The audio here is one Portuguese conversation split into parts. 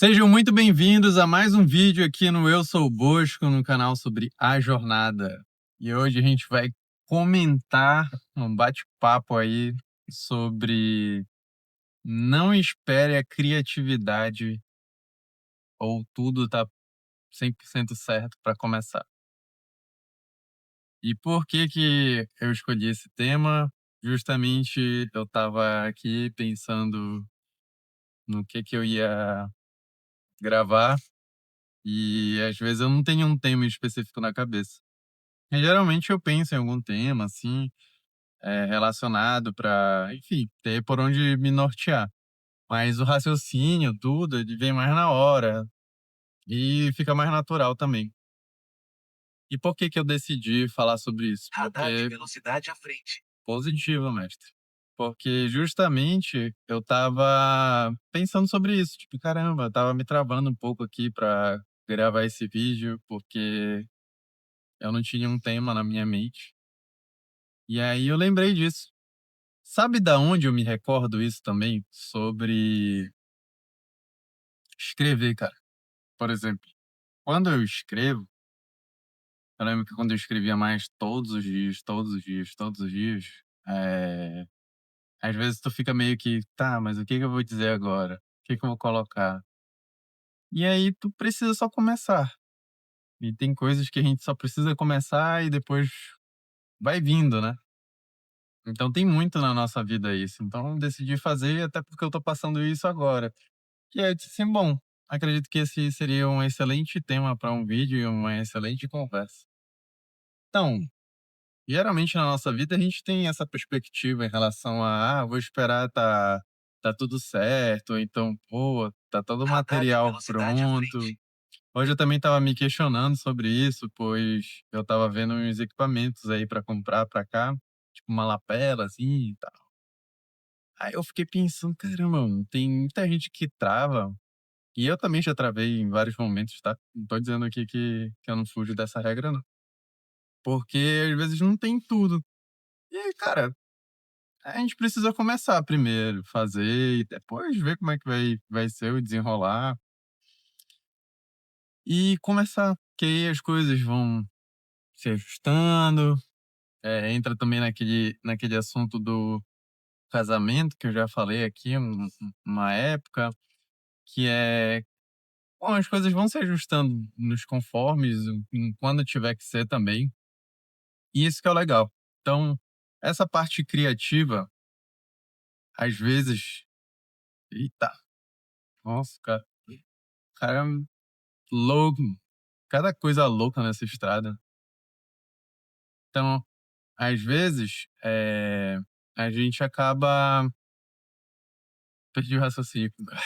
Sejam muito bem-vindos a mais um vídeo aqui no Eu Sou o Bosco, no canal sobre a jornada. E hoje a gente vai comentar um bate-papo aí sobre não espere a criatividade ou tudo tá 100% certo para começar. E por que que eu escolhi esse tema? Justamente eu estava aqui pensando no que eu ia gravar e às vezes eu não tenho um tema específico na cabeça. E geralmente eu penso em algum tema, assim, relacionado para, enfim, ter por onde me nortear. Mas o raciocínio, tudo, ele vem mais na hora e fica mais natural também. E por que que eu decidi falar sobre isso? Radar de Porque velocidade à frente. positivo, mestre. Porque justamente eu estava pensando sobre isso, tipo, caramba, eu estava me travando um pouco aqui para gravar esse vídeo, porque eu não tinha um tema na minha mente. E aí eu lembrei disso. Sabe da onde eu me recordo isso também? Sobre escrever, cara. Por exemplo, quando eu escrevo, eu lembro que quando eu escrevia mais todos os dias, todos os dias, todos os dias, eh, às vezes tu fica meio que: "Tá, mas o que que eu vou dizer agora? O que que eu vou colocar?". E aí tu precisa só começar. E tem coisas que a gente só precisa começar e depois vai vindo, né. Então tem muito na nossa vida isso. Então eu decidi fazer, até porque eu tô passando isso agora. E aí eu disse assim: "Bom, acredito que esse seria um excelente tema para um vídeo e uma excelente conversa". Então, geralmente na nossa vida a gente tem essa perspectiva em relação a: "Ah, vou esperar tá tudo certo", ou então: "Pô, tá todo o Radar de material velocidade à pronto". frente. Hoje eu também estava me questionando sobre isso, pois eu estava vendo uns equipamentos aí para comprar para cá, tipo uma lapela, assim, e tal. Aí eu fiquei pensando: "Caramba, mano, tem muita gente que trava". E eu também já travei em vários momentos, tá? Não tô dizendo aqui que eu não fujo dessa regra, não. Porque às vezes não tem tudo. E aí, cara, a gente precisa começar primeiro, fazer e depois ver como é que vai ser o desenrolar. E começar, que aí as coisas vão se ajustando. Entra também naquele assunto do casamento, que eu já falei aqui uma época, que é, bom, as coisas vão se ajustando nos conformes, em quando tiver que ser também. E isso que é o legal. Então, essa parte criativa, às vezes, eita, nossa, cara é louco, cada coisa louca nessa estrada. Então, às vezes, a gente acaba perdi o raciocínio agora.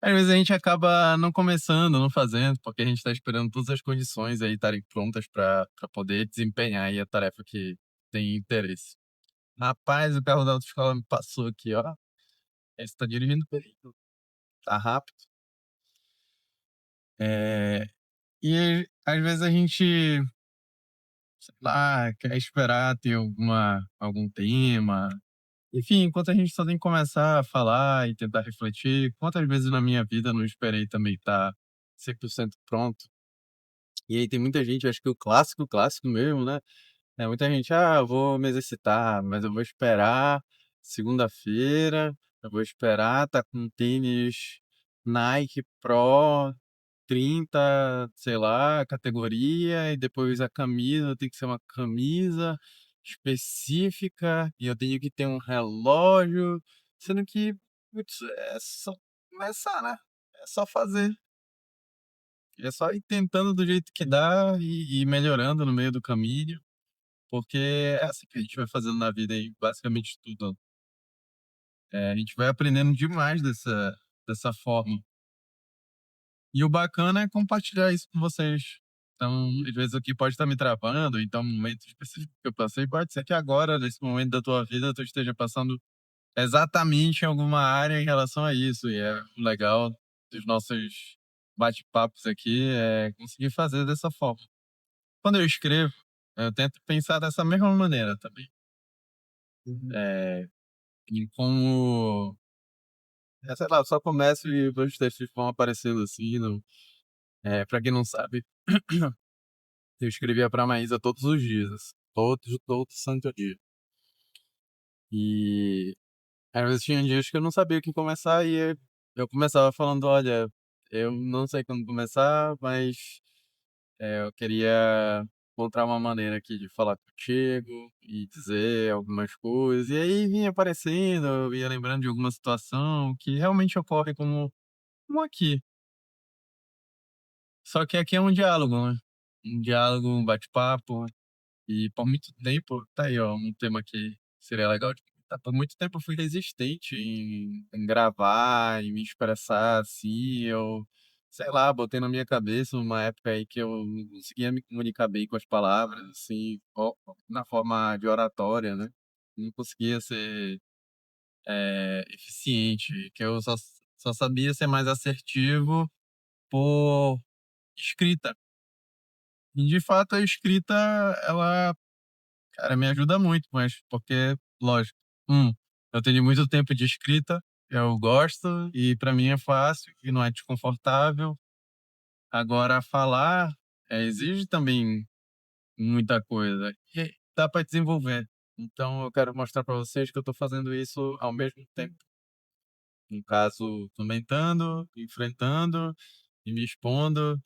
Às vezes a gente acaba não começando, não fazendo, porque a gente tá esperando todas as condições aí estarem prontas para poder desempenhar aí a tarefa que tem interesse. Rapaz, o carro da autoescola me passou aqui, ó. Esse tá dirigindo bem, tá rápido. Eh, e às vezes a gente, sei lá, quer esperar ter algum tema. Enfim, enquanto a gente só tem que começar a falar e tentar refletir, quantas vezes na minha vida eu não esperei também estar 100% pronto. E aí tem muita gente, acho que o clássico mesmo, né, muita gente: "Ah, eu vou me exercitar, mas eu vou esperar segunda-feira, eu vou esperar estar com um tênis Nike Pro 30, sei lá, categoria, e depois a camisa tem que ser uma camisa específica, e eu tenho que ter um relógio", sendo que, putz, é só começar, né, é só fazer. É só ir tentando do jeito que dá e ir melhorando no meio do caminho, porque é assim que a gente vai fazendo na vida aí, basicamente tudo. A gente vai aprendendo demais dessa forma. E o bacana é compartilhar isso com vocês. Então, às vezes aqui pode estar me travando, então um momento específico que eu passei, pode ser que agora, nesse momento da tua vida, tu esteja passando exatamente em alguma área em relação a isso. E é o legal dos nossos bate-papos aqui é conseguir fazer dessa forma. Quando eu escrevo, eu tento pensar dessa mesma maneira também. Uhum. Eh, em como sei lá, eu só começo e os textos vão aparecendo assim, não pra quem não sabe, eu escrevia pra Maísa todos os dias, todo santo dia. E às vezes tinha dias que eu não sabia o que começar e eu começava falando: "Olha, eu não sei como começar, mas eu queria encontrar uma maneira aqui de falar contigo e dizer algumas coisas". E aí vinha aparecendo, eu ia lembrando de alguma situação que realmente ocorre como aqui. Só que aqui é um diálogo, né? Um diálogo, um bate-papo. E por muito tempo, tá aí, ó, um tema que seria legal de comentar. Por muito tempo eu fui resistente em gravar, em me expressar assim. Eu, sei lá, botei na minha cabeça uma época aí que eu não conseguia me comunicar bem com as palavras, assim, na forma de oratória, né? Não conseguia ser eficiente, que eu só sabia ser mais assertivo por escrita. E de fato a escrita, ela, cara, me ajuda muito, mas porque, lógico, eu tenho muito tempo de escrita, eu gosto e pra mim é fácil e não é desconfortável. Agora falar, exige também muita coisa e dá pra desenvolver. Então eu quero mostrar pra vocês que eu tô fazendo isso ao mesmo tempo. No caso, comentando, enfrentando e me expondo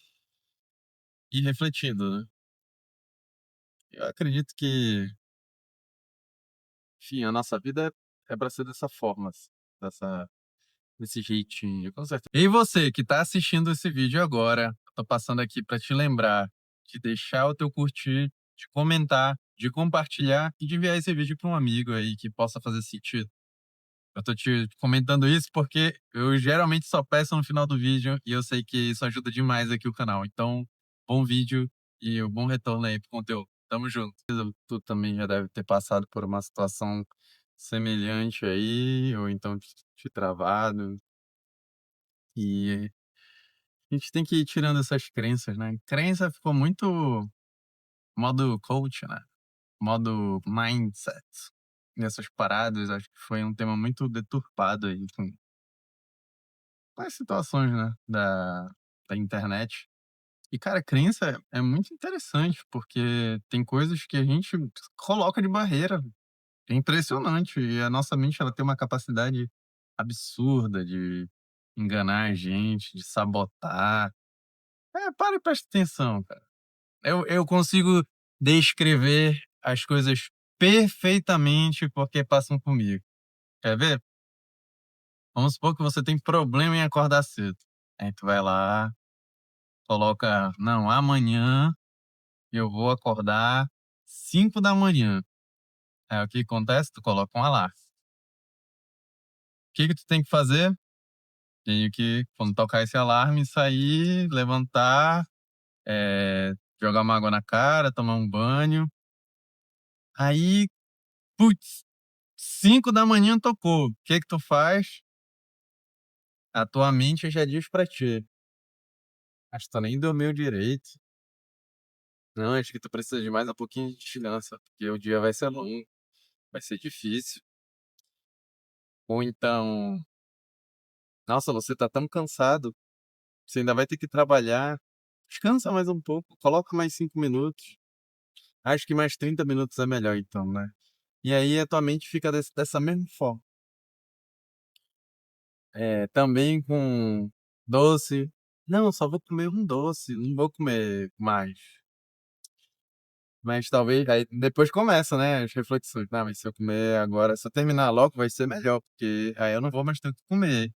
e refletindo, né. Eu acredito que, enfim, a nossa vida é pra ser dessa forma, assim, dessa desse jeitinho, com certeza. E você que tá assistindo esse vídeo agora, eu tô passando aqui pra te lembrar de deixar o teu curtir, de comentar, de compartilhar e de enviar esse vídeo para um amigo aí que possa fazer sentido. Eu tô te comentando isso porque eu geralmente só peço no final do vídeo e eu sei que isso ajuda demais aqui o canal. Então, bom vídeo e um bom retorno aí pro conteúdo. Tamo junto. Tu também já deve ter passado por uma situação semelhante aí, ou então te travado. E a gente tem que ir tirando essas crenças, né? Crença ficou muito modo coach, né? Modo mindset. Nessas paradas, acho que foi um tema muito deturpado aí com as situações, né? Da internet. E, cara, crença é muito interessante, porque tem coisas que a gente coloca de barreira. É impressionante. E a nossa mente, ela tem uma capacidade absurda de enganar a gente, de sabotar. Para e presta atenção, cara. Eu consigo descrever as coisas perfeitamente porque passam comigo. Quer ver? Vamos supor que você tem problema em acordar cedo. Aí tu vai lá, coloca: "Não, amanhã eu vou acordar 5 da manhã". Aí o que acontece? Tu coloca um alarme. O que que tu tem que fazer? Tenho que, quando tocar esse alarme, sair, levantar, jogar uma água na cara, tomar um banho. Aí, putz, 5 da manhã tocou. O que que tu faz? A tua mente já diz pra ti: "Acho que tu nem dormiu direito. Não, acho que tu precisa de mais um pouquinho de descanso, porque o dia vai ser longo, vai ser difícil". Ou então: "Nossa, você tá tão cansado, você ainda vai ter que trabalhar. Descansa mais um pouco, coloca mais 5 minutos. Acho que mais 30 minutos é melhor então, né". E aí a tua mente fica dessa mesma forma. Também com doce: "Não, só vou comer um doce, não vou comer mais". Mas talvez aí depois começa, né, as reflexões: "Não, mas se eu comer agora, se eu terminar logo vai ser melhor, porque aí eu não vou mais ter o que comer".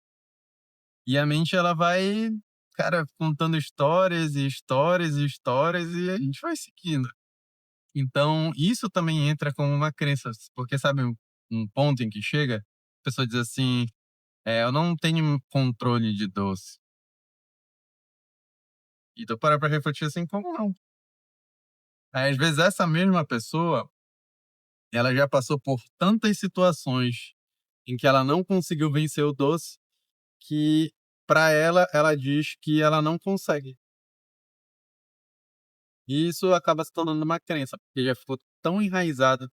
E a mente ela vai, cara, contando histórias e histórias e histórias e a gente vai seguindo. Então isso também entra como uma crença, porque sabe um ponto em que chega, a pessoa diz assim: "Eu não tenho controle de doce". E tu para pra refletir assim, como não? Aí, às vezes essa mesma pessoa, ela já passou por tantas situações em que ela não conseguiu vencer o doce, que pra ela, ela diz que ela não consegue. E isso acaba se tornando uma crença, porque já ficou tão enraizado,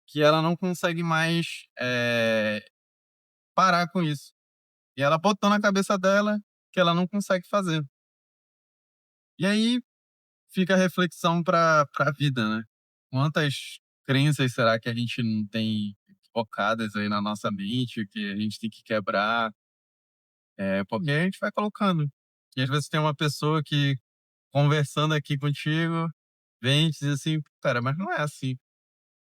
que ela não consegue mais, parar com isso. E ela botou na cabeça dela que ela não consegue fazer. E aí fica a reflexão para a vida, né. Quantas crenças será que a gente não tem focadas aí na nossa mente, que a gente tem que quebrar, porque a gente vai colocando. E às vezes tem uma pessoa que, conversando aqui contigo, vem e diz assim: "Cara, mas não é assim.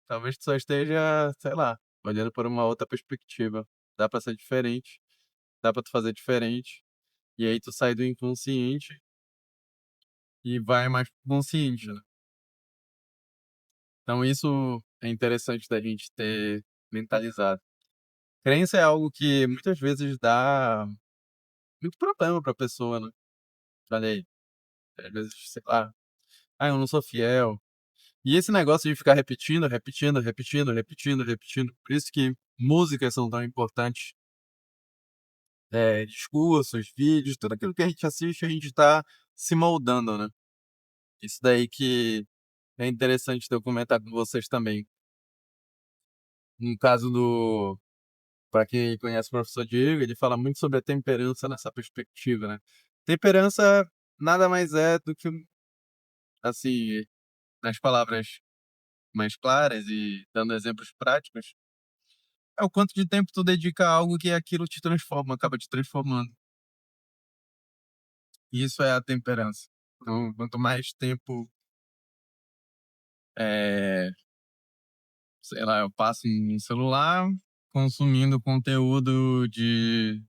Talvez tu só esteja, sei lá, olhando por uma outra perspectiva. Dá pra ser diferente, dá pra tu fazer diferente". E aí tu sai do inconsciente e vai mais para o consciente, né. Então isso é interessante da gente ter mentalizado. Crença é algo que muitas vezes dá muito problema pra pessoa, né. Falei, às vezes, sei lá: "Ah, eu não sou fiel". E esse negócio de ficar repetindo, repetindo, repetindo, repetindo, repetindo, por isso que músicas são tão importantes, discursos, vídeos, tudo aquilo que a gente assiste, a gente tá se moldando, né. Isso daí que é interessante de eu comentar com vocês também. No caso do Para quem conhece o professor Diego, ele fala muito sobre a temperança nessa perspectiva, né. Temperança nada mais é do que assim, nas palavras mais claras e dando exemplos práticos, é o quanto de tempo tu dedica a algo que aquilo te transforma, acaba te transformando. Isso é a temperança. Então, quanto mais tempo, eh, sei lá, eu passo em celular, consumindo conteúdo de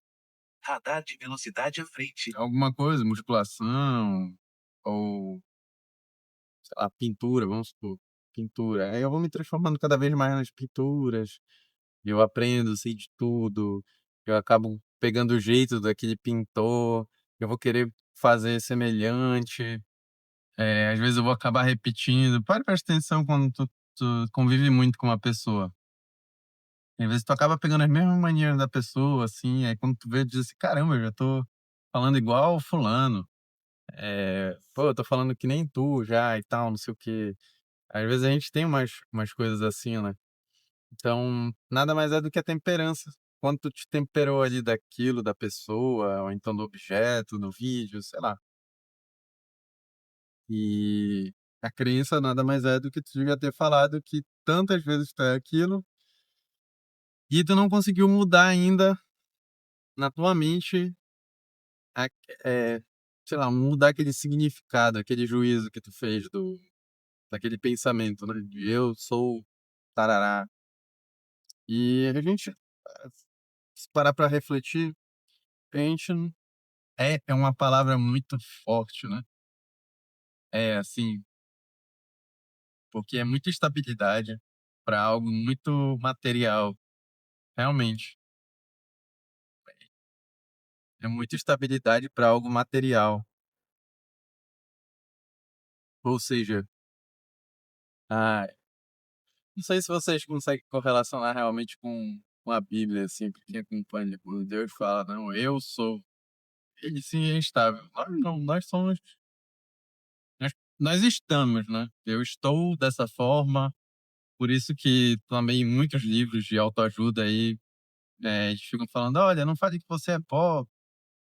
Radar de velocidade à frente. alguma coisa, musculação ou, sei lá, pintura, vamos supor, pintura. Aí eu vou me transformando cada vez mais nas pinturas, e eu aprendo, sei de tudo, eu acabo pegando o jeito daquele pintor, eu vou querer fazer semelhante, às vezes eu vou acabar repetindo. Presta atenção quando tu convive muito com uma pessoa. Às vezes tu acaba pegando as mesmas manias da pessoa, assim, aí quando tu vê, diz assim: "Caramba, eu já tô falando igual fulano, pô, eu tô falando que nem tu já e tal, não sei o quê". Às vezes a gente tem umas coisas assim, né. Então, nada mais é do que a temperança. Quando tu te temperou ali daquilo, da pessoa, ou então do objeto, do vídeo, sei lá. E a crença nada mais é do que tu já ter falado que tantas vezes tu é aquilo, e tu não conseguiu mudar ainda na tua mente, a sei lá, mudar aquele significado, aquele juízo que tu fez daquele pensamento, né, de "eu sou tarará". E a gente, se parar pra refletir, a gente é uma palavra muito forte, né. É, assim, porque é muita estabilidade para algo muito material, realmente. É muita estabilidade para algo material. Ou seja, ah, não sei se vocês conseguem correlacionar realmente com a Bíblia, assim, porque quem acompanha quando Deus fala: "Não, eu sou", ele sim é instável. Nós não, nós somos, nós estamos, né. Eu estou dessa forma, por isso que também muitos livros de autoajuda aí, eles ficam falando: "Olha, não fale que você é pó,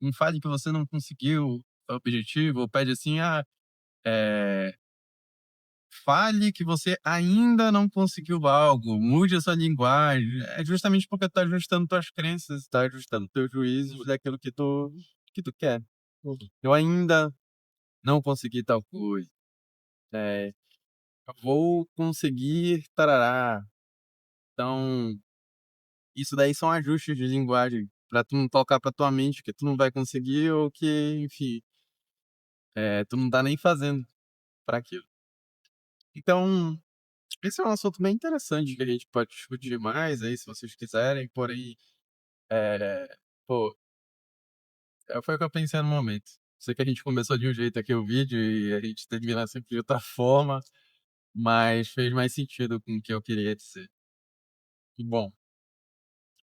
não fale que você não conseguiu o objetivo", ou pede assim: eh, "Fale que você ainda não conseguiu algo, mude a sua linguagem". É justamente porque tá ajustando tuas crenças, tá ajustando teus juízos daquilo que tu quer. "Eu ainda não consegui tal coisa", eh, "eu vou conseguir tarará". Então, isso daí são ajustes de linguagem pra tu não tocar pra tua mente que tu não vai conseguir ou que, enfim, tu não tá nem fazendo pra aquilo. Então, esse é um assunto bem interessante que a gente pode discutir mais aí, se vocês quiserem, porém, pô, foi o que eu pensei no momento. Sei que a gente começou de um jeito aqui o vídeo e a gente termina sempre de outra forma, mas fez mais sentido com o que eu queria dizer. E bom,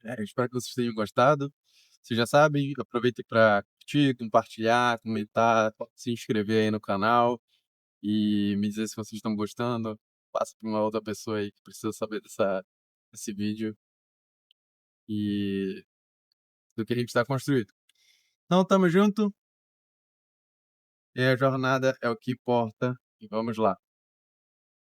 eu espero que vocês tenham gostado. Vocês já sabem, aproveitem para curtir, compartilhar, comentar, se inscrever aí no canal e me dizer se vocês estão gostando. Passa para uma outra pessoa aí que precisa saber desse vídeo. E do que a gente está construído. Então, tamo junto, e a jornada é o que importa, e vamos lá.